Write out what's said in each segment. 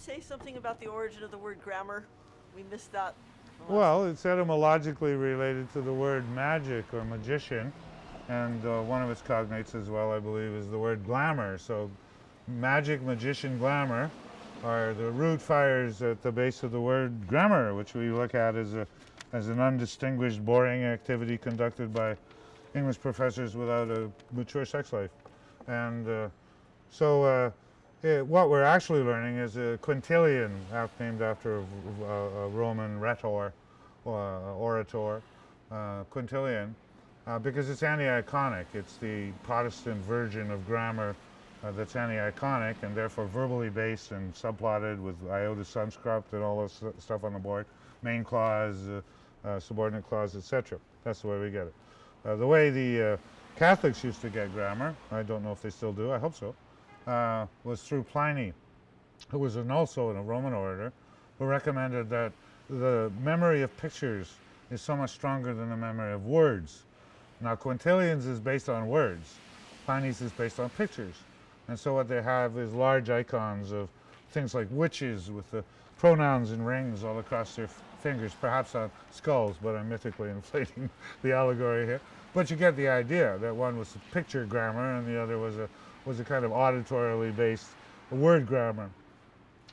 say something about the origin of the word grammar? We missed that. Well, it's etymologically related to the word magic or magician, and one of its cognates as well, I believe, is the word glamour. So, magic, magician, glamour are the root fires at the base of the word grammar, which we look at as an undistinguished, boring activity conducted by English professors without a mature sex life. And what we're actually learning is a quintillion, named after a Roman rhetor, orator, quintillion, because it's anti-iconic. It's the Protestant version of grammar that's anti-iconic and therefore verbally based and subplotted with iota subscript and all this stuff on the board, main clause, subordinate clause, etc. That's the way we get it. The way the Catholics used to get grammar, I don't know if they still do, I hope so, was through Pliny, who was also a Roman orator, who recommended that the memory of pictures is so much stronger than the memory of words. Now, Quintilian's is based on words. Pliny's is based on pictures. And so what they have is large icons of things like witches with the pronouns and rings all across their fingers, perhaps on skulls, but I'm mythically inflating the allegory here. But you get the idea that one was a picture grammar and the other was a kind of auditorially based word grammar.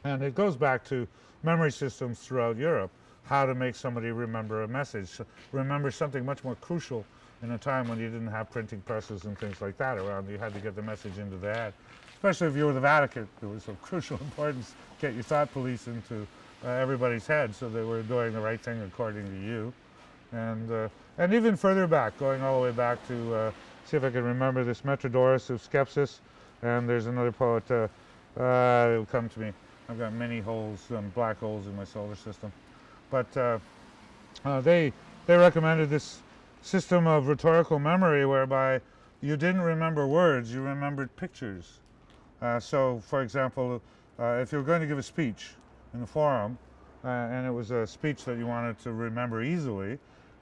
And it goes back to memory systems throughout Europe, how to make somebody remember a message, remember something much more crucial in a time when you didn't have printing presses and things like that around. You had to get the message into the head. Especially if you were the Vatican, it was of crucial importance to get your thought police into everybody's head so they were doing the right thing according to you. And even further back, going all the way back to, see if I can remember this, Metrodorus of Skepsis, and there's another poet, it'll come to me. I've got many holes, black holes in my solar system. But they recommended this system of rhetorical memory whereby you didn't remember words, you remembered pictures. So, for example, if you were going to give a speech in the forum, and it was a speech that you wanted to remember easily,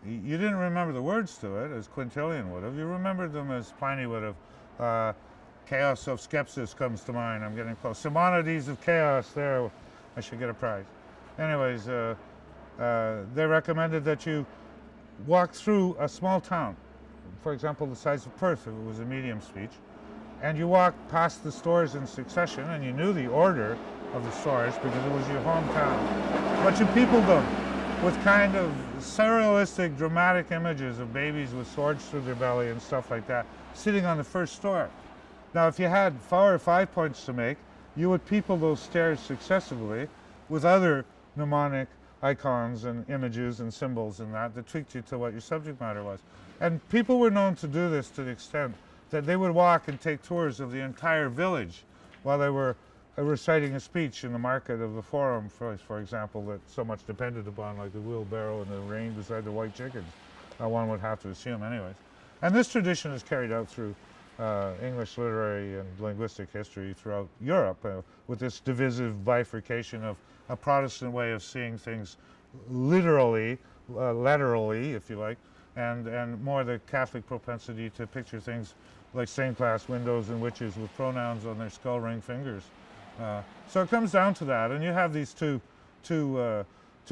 you didn't remember the words to it, as Quintilian would have. You remembered them as Pliny would have. Chaos of Skepsis comes to mind. I'm getting close. Simonides of Chaos, there, I should get a prize. Anyways, they recommended that you walk through a small town, for example, the size of Perth, if it was a medium speech, and you walk past the stores in succession, and you knew the order of the stores because it was your hometown. But you peopled them with kind of surrealistic, dramatic images of babies with swords through their belly and stuff like that, sitting on the first store. Now, if you had 4 or 5 points to make, you would people those stairs successively with other mnemonic icons and images and symbols and that tweaked you to what your subject matter was. And people were known to do this to the extent that they would walk and take tours of the entire village while they were reciting a speech in the market of the forum, for example, that so much depended upon, like the wheelbarrow and the rain beside the white chickens, one would have to assume anyways. And this tradition is carried out through English literary and linguistic history throughout Europe with this divisive bifurcation of a Protestant way of seeing things literally, letterally, if you like, and more the Catholic propensity to picture things like stained glass windows and witches with pronouns on their skull ring fingers. So it comes down to that, and you have these two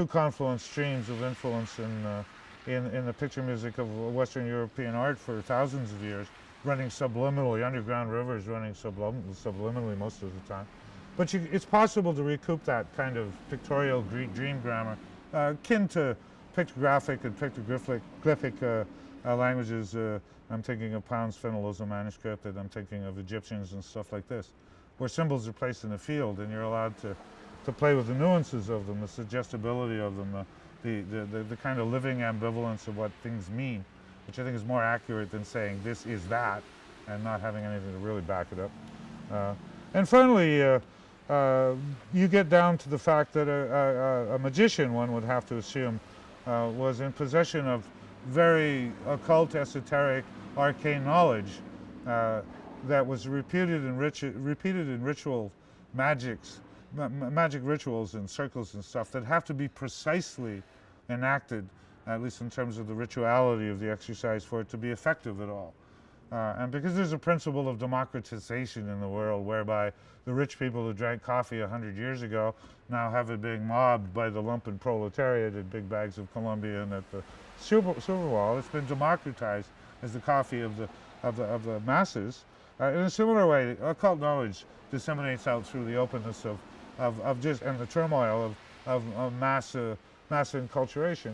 confluent streams of influence in the picture music of Western European art for thousands of years, running subliminally, underground rivers running subliminally most of the time. But it's possible to recoup that kind of pictorial dream grammar, akin to pictographic and pictoglyphic languages. I'm thinking of Pound's Fenellosa manuscript, and I'm thinking of Egyptians and stuff like this, where symbols are placed in the field, and you're allowed to play with the nuances of them, the suggestibility of them, the kind of living ambivalence of what things mean, which I think is more accurate than saying this is that, and not having anything to really back it up. And finally, you get down to the fact that a magician, one would have to assume, was in possession of very occult, esoteric, arcane knowledge that was repeated in ritual magic rituals and circles and stuff that have to be precisely enacted, at least in terms of the rituality of the exercise, for it to be effective at all. And because there's a principle of democratization in the world whereby the rich people who drank coffee 100 years ago now have it being mobbed by the lumpen proletariat in big bags of Colombian at the Super Bowl. It's been democratized as the coffee of the masses. In a similar way, occult knowledge disseminates out through the openness of just and the turmoil of mass enculturation.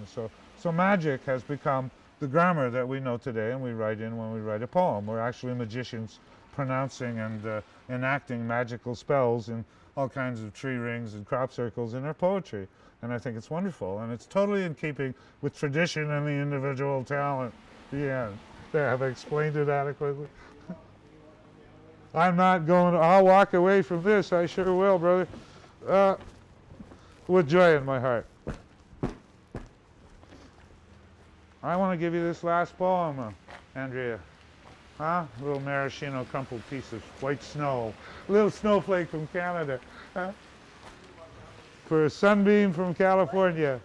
So magic has become the grammar that we know today, and we write in when we write a poem. We're actually magicians pronouncing and enacting magical spells in all kinds of tree rings and crop circles in our poetry. And I think it's wonderful, and it's totally in keeping with tradition and the individual talent. The end. There, have I explained it adequately? I'm not going to, I'll walk away from this, I sure will, brother, with joy in my heart. I want to give you this last poem, Andrea. Huh? A little maraschino crumpled piece of white snow. A little snowflake from Canada. Huh? For a sunbeam from California.